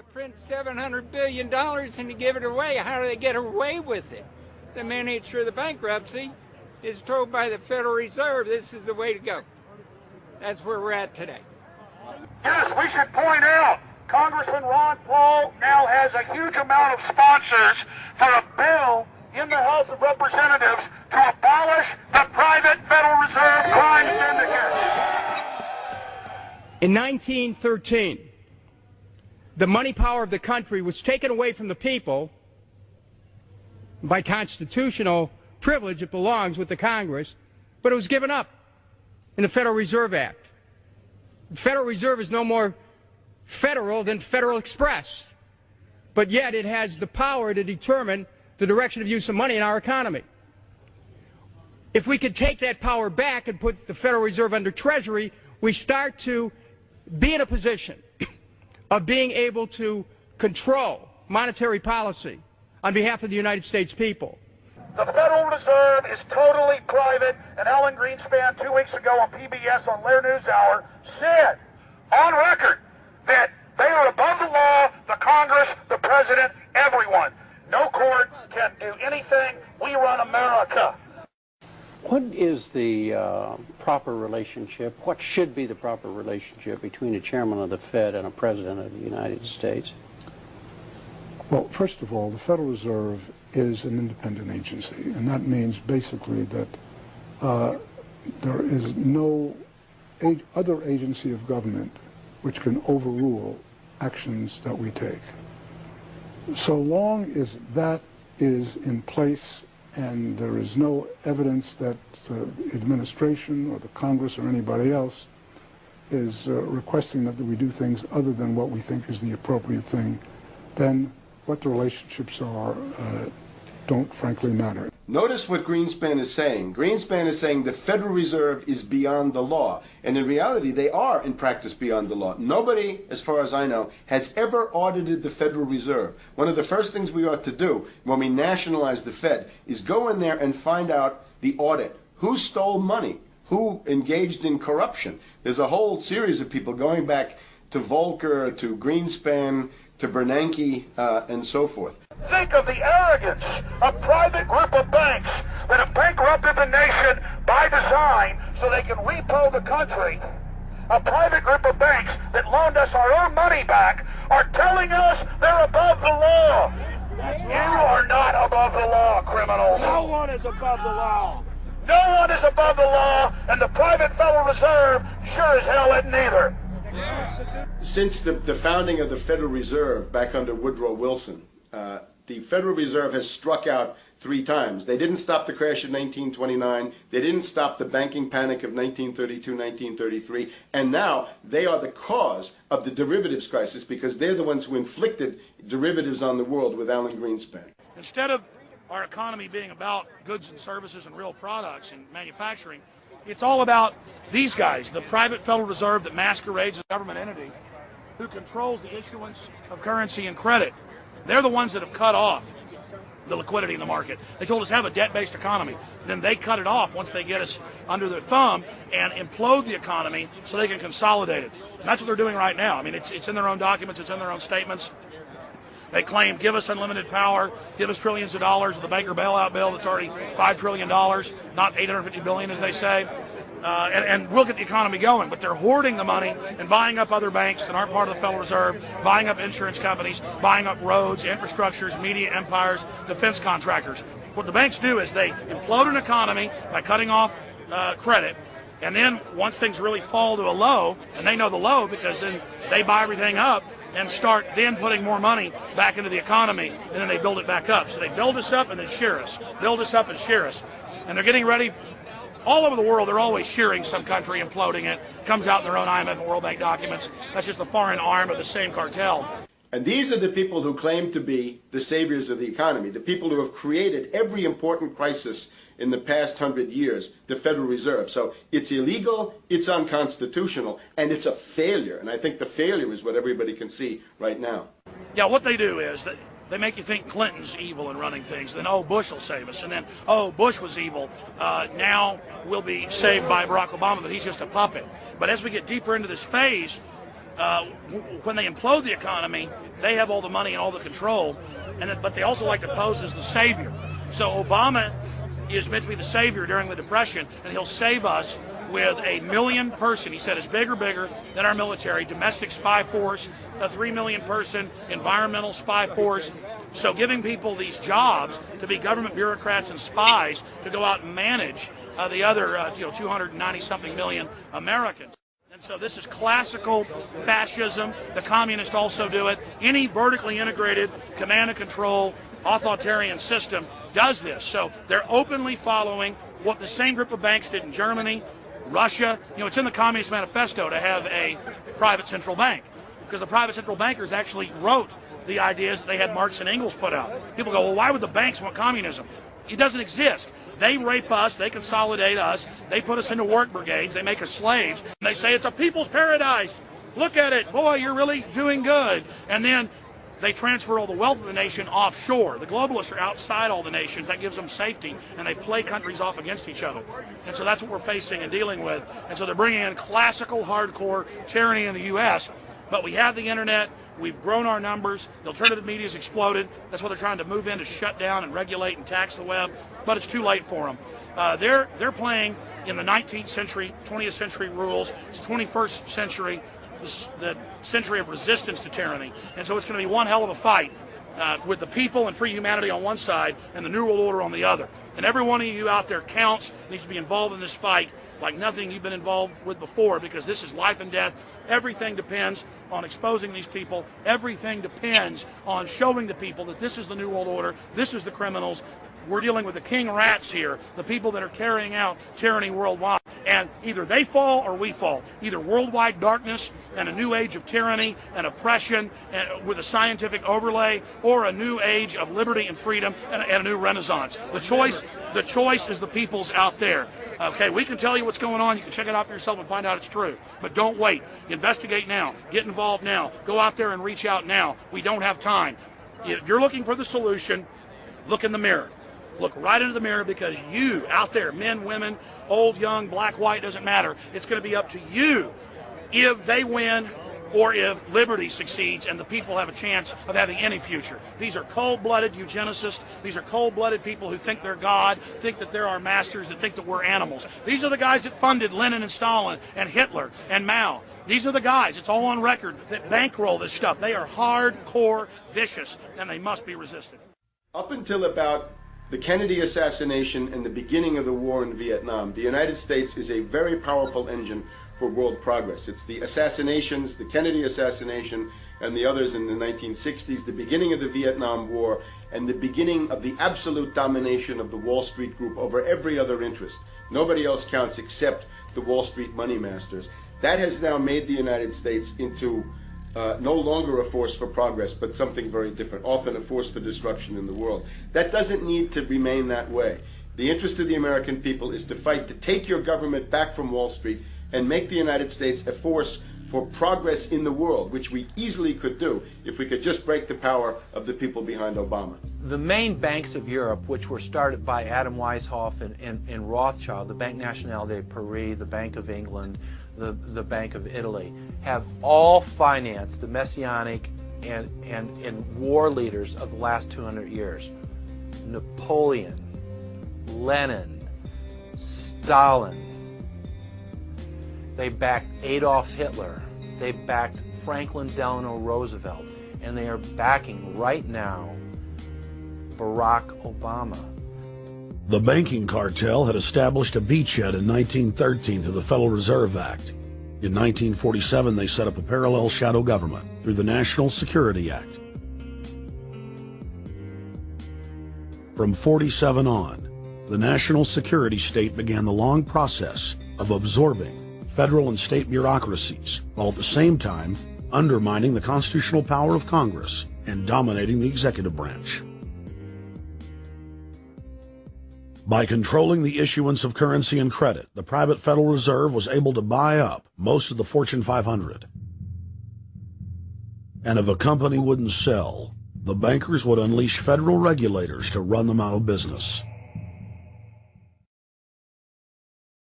to print $700 billion and to give it away. How do they get away with it? The manager of the bankruptcy is told by the Federal Reserve this is the way to go. That's where we're at today. Yes, we should point out, Congressman Ron Paul now has a huge amount of sponsors for a bill in the House of Representatives to abolish the private Federal Reserve crime syndicate. In 1913, the money power of the country was taken away from the people. By constitutional privilege, it belongs with the Congress, but it was given up in the Federal Reserve Act. The Federal Reserve is no more federal than Federal Express, but yet it has the power to determine the direction of use of money in our economy. If we could take that power back and put the Federal Reserve under Treasury, we start to be in a position of being able to control monetary policy on behalf of the United States people. The Federal Reserve is totally private, and Alan Greenspan 2 weeks ago on PBS on Lair NewsHour said on record that they are above the law, the Congress, the President, everyone. No court can do anything. We run America. What is the proper relationship, what should be the proper relationship between a chairman of the Fed and a president of the United States? Well, first of all, the Federal Reserve is an independent agency, and that means basically that there is no other agency of government which can overrule actions that we take. So long as that is in place and there is no evidence that the administration or the Congress or anybody else is requesting that we do things other than what we think is the appropriate thing, then what the relationships are don't frankly matter. Notice what Greenspan is saying. Greenspan is saying the Federal Reserve is beyond the law. And in reality, they are in practice beyond the law. Nobody, as far as I know, has ever audited the Federal Reserve. One of the first things we ought to do when we nationalize the Fed is go in there and find out the audit. Who stole money? Who engaged in corruption? There's a whole series of people going back to Volcker, to Greenspan, to Bernanke, and so forth. Think of the arrogance of private group of banks that have bankrupted the nation by design so they can repo the country. A private group of banks that loaned us our own money back are telling us they're above the law. You are not above the law, criminals. No one is above the law. No one is above the law, and the private Federal Reserve sure as hell isn't either. Since the founding of the Federal Reserve back under Woodrow Wilson, the Federal Reserve has struck out 3 times. They didn't stop the crash of 1929. They didn't stop the banking panic of 1932, 1933. And now they are the cause of the derivatives crisis because they're the ones who inflicted derivatives on the world with Alan Greenspan. Instead of our economy being about goods and services and real products and manufacturing, it's all about these guys, the private Federal Reserve that masquerades as a government entity who controls the issuance of currency and credit. They're the ones that have cut off the liquidity in the market. They told us have a debt-based economy. Then they cut it off once they get us under their thumb and implode the economy so they can consolidate it. And that's what they're doing right now. I mean, it's in their own documents, it's in their own statements. They claim, give us unlimited power, give us trillions of dollars with the banker bailout bill that's already $5 trillion, not $850 billion as they say. And we'll get the economy going, but they're hoarding the money and buying up other banks that aren't part of the Federal Reserve, buying up insurance companies, buying up roads, infrastructures, media empires, defense contractors. What the banks do is they implode an economy by cutting off credit, and then once things really fall to a low, and they know the low because then they buy everything up and start then putting more money back into the economy, and then they build it back up. So they build us up and then shear us, build us up and shear us. And they're getting ready. All over the world, they're always shearing some country, imploding it. Comes out in their own IMF and World Bank documents. That's just the foreign arm of the same cartel. And these are the people who claim to be the saviors of the economy, the people who have created every important crisis in the past 100 years, the Federal Reserve. So it's illegal, it's unconstitutional, and it's a failure. And I think the failure is what everybody can see right now. Yeah, what they do is they make you think Clinton's evil in running things. Then, oh, Bush will save us. And then, oh, Bush was evil. Now we'll be saved by Barack Obama, but he's just a puppet. But as we get deeper into this phase, when they implode the economy, they have all the money and all the control, but they also like to pose as the savior. So Obama is meant to be the savior during the Depression, and he'll save us with a 1 million person, he said, is bigger than our military, domestic spy force, a 3 million person environmental spy force. So giving people these jobs to be government bureaucrats and spies to go out and manage the other 290-something million Americans. And so this is classical fascism. The communists also do it. Any vertically integrated command and control authoritarian system does this. So they're openly following what the same group of banks did in Germany, Russia. It's in the Communist Manifesto to have a private central bank, because the private central bankers actually wrote the ideas that they had Marx and Engels put out. People go, well, why would the banks want communism? It doesn't exist. They rape us, they consolidate us, they put us into work brigades, they make us slaves, and they say it's a people's paradise. Look at it, boy, you're really doing good. And then they transfer all the wealth of the nation offshore. The globalists are outside all the nations. That gives them safety, and they play countries off against each other. And so that's what we're facing and dealing with. And so they're bringing in classical, hardcore tyranny in the U.S., but we have the internet. We've grown our numbers. The alternative media's exploded. That's what they're trying to move in, to shut down and regulate and tax the web, but it's too late for them. They're playing in the 19th century, 20th century rules. It's 21st century, the century of resistance to tyranny. And so it's going to be one hell of a fight with the people and free humanity on one side and the New World Order on the other. And every one of you out there counts, needs to be involved in this fight like nothing you've been involved with before, because this is life and death. Everything depends on exposing these people. Everything depends on showing the people that this is the New World Order, this is the criminals. We're dealing with the king rats here, the people that are carrying out tyranny worldwide. And either they fall or we fall. Either worldwide darkness and a new age of tyranny and oppression and with a scientific overlay, or a new age of liberty and freedom and a new renaissance. The choice is the people's out there. Okay, we can tell you what's going on. You can check it out for yourself and find out it's true. But don't wait. Investigate now. Get involved now. Go out there and reach out now. We don't have time. If you're looking for the solution, look in the mirror. Look right into the mirror, because you out there, men, women, old, young, black, white, doesn't matter. It's going to be up to you if they win or if liberty succeeds and the people have a chance of having any future. These are cold-blooded eugenicists. These are cold-blooded people who think they're God, think that they're our masters, that think that we're animals. These are the guys that funded Lenin and Stalin and Hitler and Mao. These are the guys, it's all on record, that bankroll this stuff. They are hardcore vicious, and they must be resisted. Up until about the Kennedy assassination and the beginning of the war in Vietnam, the United States is a very powerful engine for world progress. It's the assassinations, the Kennedy assassination and the others in the 1960s, the beginning of the Vietnam War, and the beginning of the absolute domination of the Wall Street group over every other interest. Nobody else counts except the Wall Street money masters. That has now made the United States into no longer a force for progress, but something very different, often a force for destruction in the world. That doesn't need to remain that way. The interest of the American people is to fight to take your government back from Wall Street and make the United States a force for progress in the world, which we easily could do if we could just break the power of the people behind Obama. The main banks of Europe, which were started by Adam Weishaupt and Rothschild, the Banque Nationale de Paris, the Bank of England, the Bank of Italy, have all financed the messianic and war leaders of the last 200 years. Napoleon, Lenin, Stalin. They backed Adolf Hitler. They backed Franklin Delano Roosevelt. And they are backing right now Barack Obama. The banking cartel had established a beachhead in 1913 through the Federal Reserve Act. In 1947, they set up a parallel shadow government through the National Security Act. From 47 on, the national security state began the long process of absorbing federal and state bureaucracies, while at the same time undermining the constitutional power of Congress and dominating the executive branch. By controlling the issuance of currency and credit, the private Federal Reserve was able to buy up most of the Fortune 500. And if a company wouldn't sell, the bankers would unleash federal regulators to run them out of business.